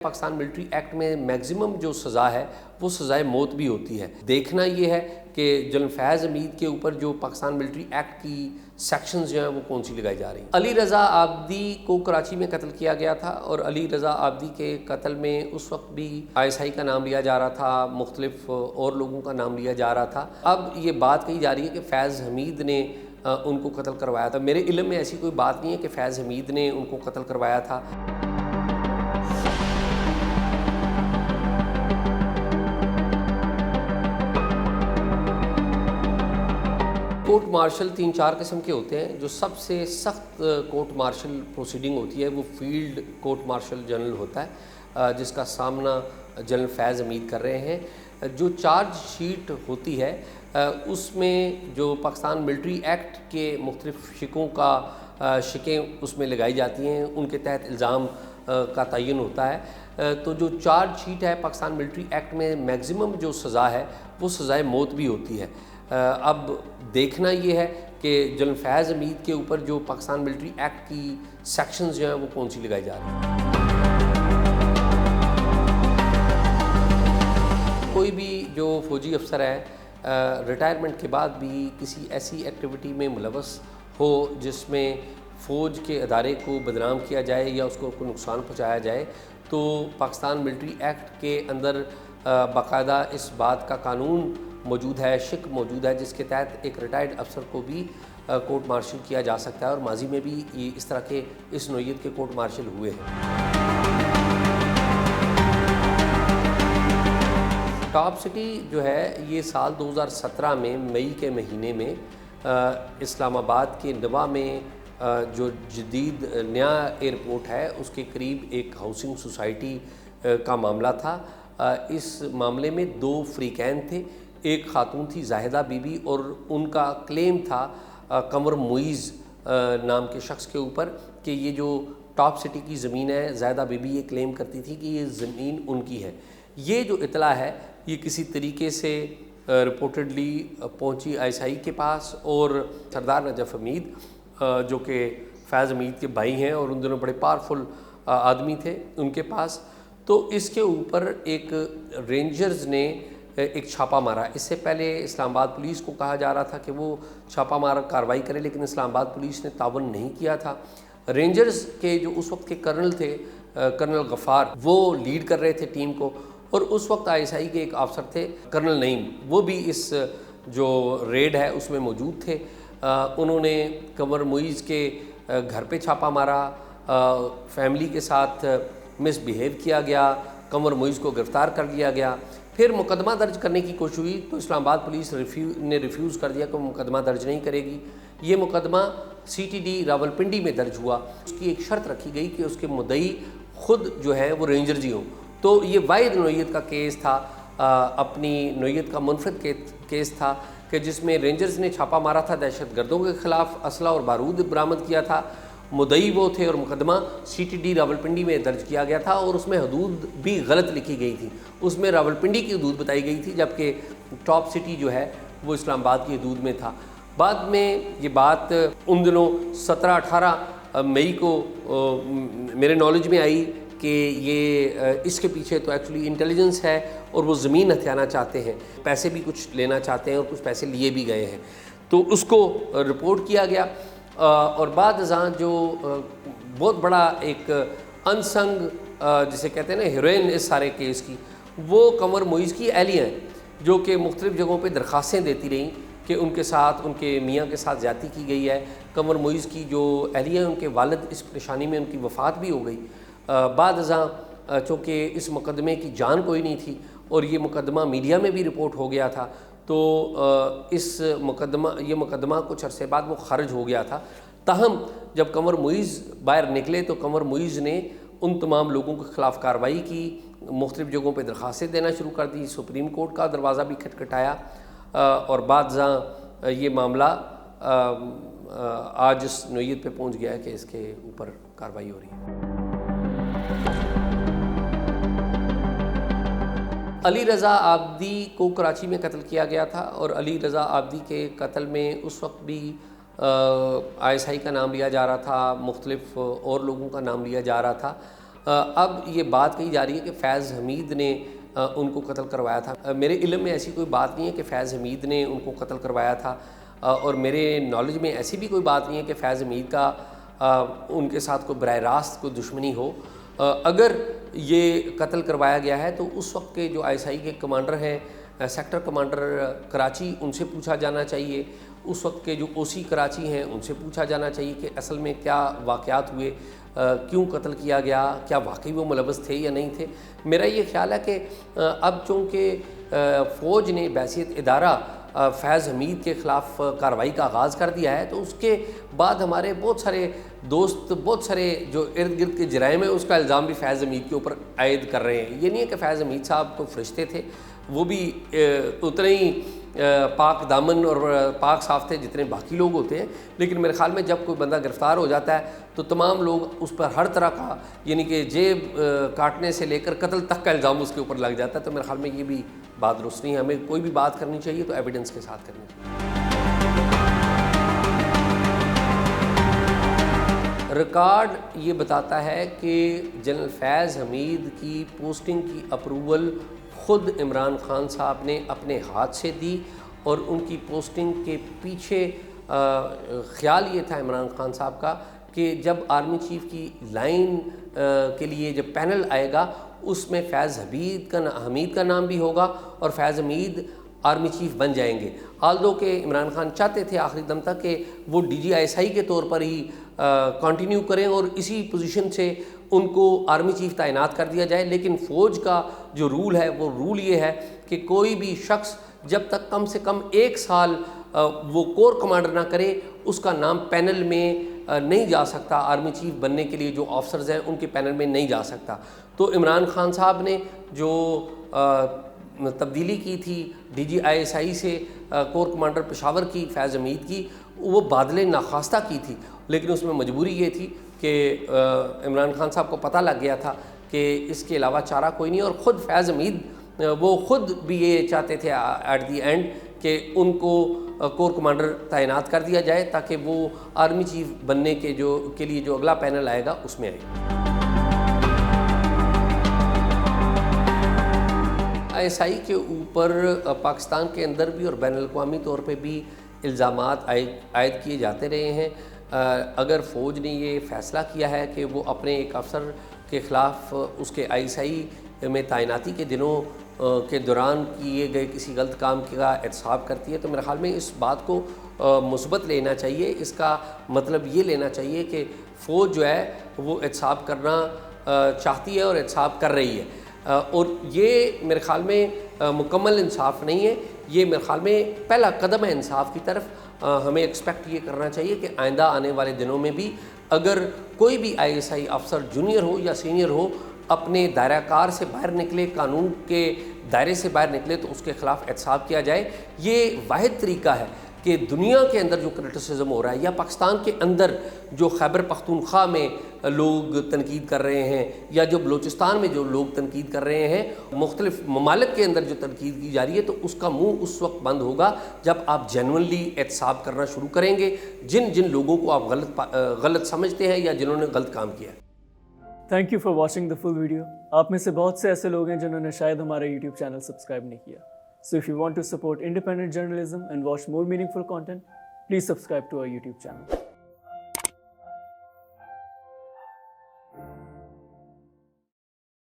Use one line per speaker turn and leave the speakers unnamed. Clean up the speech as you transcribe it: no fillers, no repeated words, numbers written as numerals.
Pakistan military act میں maximum جو سزا ہے وہ سزائے موت بھی ہوتی ہے۔ دیکھنا یہ ہے کہ جنرل فیض حمید کے اوپر جو پاکستان ملٹری ایکٹ کی سیکشنز جو ہیں وہ کون سی لگائی جا رہی ہیں۔ علی رضا عابدی کو کراچی میں قتل کیا گیا تھا اور علی رضا عابدی کے قتل میں اس وقت بھی ISI کا نام لیا جا رہا تھا، مختلف اور لوگوں کا نام لیا جا رہا تھا۔ اب یہ بات کہی جا رہی ہے کہ فیض حمید نے ان کو قتل کروایا تھا۔ میرے علم میں ایسی کوئی بات نہیں ہے کہ فیض حمید نے ان کو قتل کروایا تھا۔ کورٹ مارشل 3-4 قسم کے ہوتے ہیں۔ جو سب سے سخت کورٹ مارشل پروسیڈنگ ہوتی ہے وہ فیلڈ کورٹ مارشل جنرل ہوتا ہے، جس کا سامنا جنرل فیض حمید کر رہے ہیں۔ جو چارج شیٹ ہوتی ہے اس میں جو پاکستان ملٹری ایکٹ کے مختلف شکیں اس میں لگائی جاتی ہیں، ان کے تحت الزام کا تعین ہوتا ہے۔ تو جو چارج شیٹ ہے پاکستان ملٹری ایکٹ میں میگزیمم جو سزا ہے وہ سزائے موت بھی ہوتی ہے۔ اب دیکھنا یہ ہے کہ جنرل فیض حمید کے اوپر جو پاکستان ملٹری ایکٹ کی سیکشنز جو ہیں وہ کون سی لگائی جا رہی ہیں۔ کوئی بھی جو فوجی افسر ہے ریٹائرمنٹ کے بعد بھی کسی ایسی ایکٹیویٹی میں ملوث ہو جس میں فوج کے ادارے کو بدنام کیا جائے یا اس کو کوئی نقصان پہنچایا جائے، تو پاکستان ملٹری ایکٹ کے اندر باقاعدہ اس بات کا قانون موجود ہے، شک موجود ہے، جس کے تحت ایک ریٹائرڈ افسر کو بھی کورٹ مارشل کیا جا سکتا ہے، اور ماضی میں بھی یہ اس طرح کے اس نوعیت کے کورٹ مارشل ہوئے ہیں۔ ٹاپ سٹی جو ہے یہ سال 2017 میں مئی کے مہینے میں اسلام آباد کے نواں میں جو جدید نیا ایئرپورٹ ہے اس کے قریب ایک ہاؤسنگ سوسائٹی کا معاملہ تھا۔ اس معاملے میں 2 فریقین تھے، ایک خاتون تھی زاہدہ بی بی، اور ان کا کلیم تھا قمر معیز نام کے شخص کے اوپر کہ یہ جو ٹاپ سٹی کی زمین ہے، زاہدہ بی بی یہ کلیم کرتی تھی کہ یہ زمین ان کی ہے۔ یہ جو اطلاع ہے یہ کسی طریقے سے رپورٹڈلی پہنچی ISI کے پاس، اور سردار نجف حمید جو کہ فیض حمید کے بھائی ہیں اور ان دنوں بڑے پاورفل آدمی تھے ان کے پاس، تو اس کے اوپر ایک رینجرز نے ایک چھاپہ مارا۔ اس سے پہلے اسلام آباد پولیس کو کہا جا رہا تھا کہ وہ چھاپہ مار کارروائی کرے، لیکن اسلام آباد پولیس نے تعاون نہیں کیا تھا۔ رینجرز کے جو اس وقت کے کرنل تھے، کرنل غفار، وہ لیڈ کر رہے تھے ٹیم کو، اور اس وقت ISI کے ایک افسر تھے کرنل نعیم، وہ بھی اس جو ریڈ ہے اس میں موجود تھے۔ انہوں نے قمر معیز کے گھر پہ چھاپہ مارا، فیملی کے ساتھ مس بیہیو کیا گیا، قمر معیز کو گرفتار کر لیا گیا۔ پھر مقدمہ درج کرنے کی کوشش ہوئی تو اسلام آباد پولیس نے ریفیوز کر دیا کہ وہ مقدمہ درج نہیں کرے گی۔ یہ مقدمہ CTD راولپنڈی میں درج ہوا۔ اس کی ایک شرط رکھی گئی کہ اس کے مدعی خود جو ہے وہ رینجرز ہی ہوں۔ تو یہ واحد نوعیت کا کیس تھا، اپنی نوعیت کا منفرد کیس تھا کہ جس میں رینجرز نے چھاپہ مارا تھا، دہشت گردوں کے خلاف اسلحہ اور بارود برآمد کیا تھا، مدعی وہ تھے، اور مقدمہ CTD راولپنڈی میں درج کیا گیا تھا، اور اس میں حدود بھی غلط لکھی گئی تھی۔ اس میں راولپنڈی کی حدود بتائی گئی تھی، جبکہ ٹاپ سٹی جو ہے وہ اسلام آباد کی حدود میں تھا۔ بعد میں یہ بات ان دنوں 17-18 مئی کو میرے نالج میں آئی کہ یہ اس کے پیچھے تو ایکچولی انٹیلیجنس ہے، اور وہ زمین ہتھیانا چاہتے ہیں، پیسے بھی کچھ لینا چاہتے ہیں، اور کچھ پیسے لیے بھی گئے ہیں۔ تو اس کو رپورٹ کیا گیا، اور بعد ازاں جو بہت بڑا ایک انسنگ جسے کہتے ہیں نا ہیروئن اس سارے کیس کی، وہ قمر معیز کی اہلیہ ہیں، جو کہ مختلف جگہوں پہ درخواستیں دیتی رہیں کہ ان کے ساتھ، ان کے میاں کے ساتھ زیادتی کی گئی ہے۔ قمر معیز کی جو اہلیہ ہیں ان کے والد اس پریشانی میں ان کی وفات بھی ہو گئی۔ بعد ازاں چونکہ اس مقدمے کی جان کوئی نہیں تھی اور یہ مقدمہ میڈیا میں بھی رپورٹ ہو گیا تھا، تو یہ مقدمہ کچھ عرصے بعد وہ خارج ہو گیا تھا۔ تاہم جب قمر معیز باہر نکلے تو قمر معیز نے ان تمام لوگوں کے خلاف کارروائی کی، مختلف جگہوں پہ درخواستیں دینا شروع کر دی، سپریم کورٹ کا دروازہ بھی کھٹکھٹایا، اور بعد ازاں یہ معاملہ آج اس نوعیت پہ پہنچ گیا ہے کہ اس کے اوپر کارروائی ہو رہی ہے۔ علی رضا عابدی کو کراچی میں قتل کیا گیا تھا، اور علی رضا عابدی کے قتل میں اس وقت بھی ISI کا نام لیا جا رہا تھا، مختلف اور لوگوں کا نام لیا جا رہا تھا۔ اب یہ بات کہی جا رہی ہے کہ فیض حمید نے ان کو قتل کروایا تھا. میرے علم میں ایسی کوئی بات نہیں ہے کہ فیض حمید نے ان کو قتل کروایا تھا، اور میرے نالج میں ایسی بھی کوئی بات نہیں ہے کہ فیض حمید کا ان کے ساتھ کوئی براہ راست کوئی دشمنی ہو. اگر یہ قتل کروایا گیا ہے تو اس وقت کے جو ISI کے کمانڈر ہیں، سیکٹر کمانڈر کراچی، ان سے پوچھا جانا چاہیے. اس وقت کے جو OC کراچی ہیں ان سے پوچھا جانا چاہیے کہ اصل میں کیا واقعات ہوئے، کیوں قتل کیا گیا، کیا واقعی وہ ملوث تھے یا نہیں تھے. میرا یہ خیال ہے کہ اب چونکہ فوج نے بحیثیت ادارہ فیض حمید کے خلاف کارروائی کا آغاز کر دیا ہے، تو اس کے بعد ہمارے بہت سارے دوست، بہت سارے جو ارد گرد کے جرائم ہیں اس کا الزام بھی فیض حمید کے اوپر عائد کر رہے ہیں. یہ نہیں ہے کہ فیض حمید صاحب تو فرشتے تھے، وہ بھی اتنے ہی پاک دامن اور پاک صاف تھے جتنے باقی لوگ ہوتے ہیں. لیکن میرے خیال میں جب کوئی بندہ گرفتار ہو جاتا ہے تو تمام لوگ اس پر ہر طرح کا، یعنی کہ جیب کاٹنے سے لے کر قتل تک کا الزام اس کے اوپر لگ جاتا ہے. تو میرے خیال میں یہ بھی بات درست نہیں ہے. ہمیں کوئی بھی بات کرنی چاہیے تو ایویڈنس کے ساتھ کرنی چاہیے. ریکارڈ یہ بتاتا ہے کہ جنرل فیض حمید کی پوسٹنگ کی اپروول خود عمران خان صاحب نے اپنے ہاتھ سے دی، اور ان کی پوسٹنگ کے پیچھے خیال یہ تھا عمران خان صاحب کا کہ جب آرمی چیف کی لائن کے لیے جب پینل آئے گا اس میں فیض حمید کا نام بھی ہوگا اور فیض حمید آرمی چیف بن جائیں گے. آلدو کہ عمران خان چاہتے تھے آخری دم تک کہ وہ DGI کے طور پر ہی کنٹینیو کریں اور اسی پوزیشن سے ان کو آرمی چیف تعینات کر دیا جائے. لیکن فوج کا جو رول ہے وہ رول یہ ہے کہ کوئی بھی شخص جب تک کم سے کم 1 سال وہ کور کمانڈر نہ کرے اس کا نام پینل میں نہیں جا سکتا. آرمی چیف بننے کے لیے جو آفسرز ہیں ان کے پینل میں نہیں جا سکتا. تو عمران خان صاحب نے جو تبدیلی کی تھی DGI سے کور کمانڈر پشاور کی فیض حمید کی، وہ بادل ناخواستہ کی تھی. لیکن اس میں مجبوری یہ تھی کہ عمران خان صاحب کو پتہ لگ گیا تھا کہ اس کے علاوہ چارہ کوئی نہیں، اور خود فیض حمید وہ خود بھی یہ چاہتے تھے ایٹ دی اینڈ کہ ان کو کور کمانڈر تعینات کر دیا جائے تاکہ وہ آرمی چیف بننے کے لیے جو اگلا پینل آئے گا اس میں آئے. ISI کے اوپر پاکستان کے اندر بھی اور بین الاقوامی طور پہ بھی الزامات عائد کیے جاتے رہے ہیں. اگر فوج نے یہ فیصلہ کیا ہے کہ وہ اپنے ایک افسر کے خلاف اس کے ISI میں تعیناتی کے دنوں کے دوران کیے گئے کسی غلط کام کا احتساب کرتی ہے، تو میرے خیال میں اس بات کو مثبت لینا چاہیے. اس کا مطلب یہ لینا چاہیے کہ فوج جو ہے وہ احتساب کرنا چاہتی ہے اور احتساب کر رہی ہے. اور یہ میرے خیال میں مکمل انصاف نہیں ہے، یہ میرے خیال میں پہلا قدم ہے انصاف کی طرف. ہمیں ایکسپیکٹ یہ کرنا چاہیے کہ آئندہ آنے والے دنوں میں بھی اگر کوئی بھی ISI افسر جونیئر ہو یا سینئر ہو اپنے دائرہ کار سے باہر نکلے، قانون کے دائرے سے باہر نکلے تو اس کے خلاف احتساب کیا جائے. یہ واحد طریقہ ہے کہ دنیا کے اندر جو کرٹیسزم ہو رہا ہے یا پاکستان کے اندر جو خیبر پختونخوا میں لوگ تنقید کر رہے ہیں یا جو بلوچستان میں جو لوگ تنقید کر رہے ہیں، مختلف ممالک کے اندر جو تنقید کی جا رہی ہے، تو اس کا منہ اس وقت بند ہوگا جب آپ جینونلی احتساب کرنا شروع کریں گے جن لوگوں کو آپ غلط سمجھتے ہیں یا جنہوں نے غلط کام کیا ہے.
Thank you for watching the full video. آپ میں سے بہت سے ایسے لوگ ہیں جنہوں نے شاید ہمارا YouTube چینل سبسکرائب نہیں کیا. So if you want to support independent journalism and watch more meaningful content, please subscribe to our YouTube channel.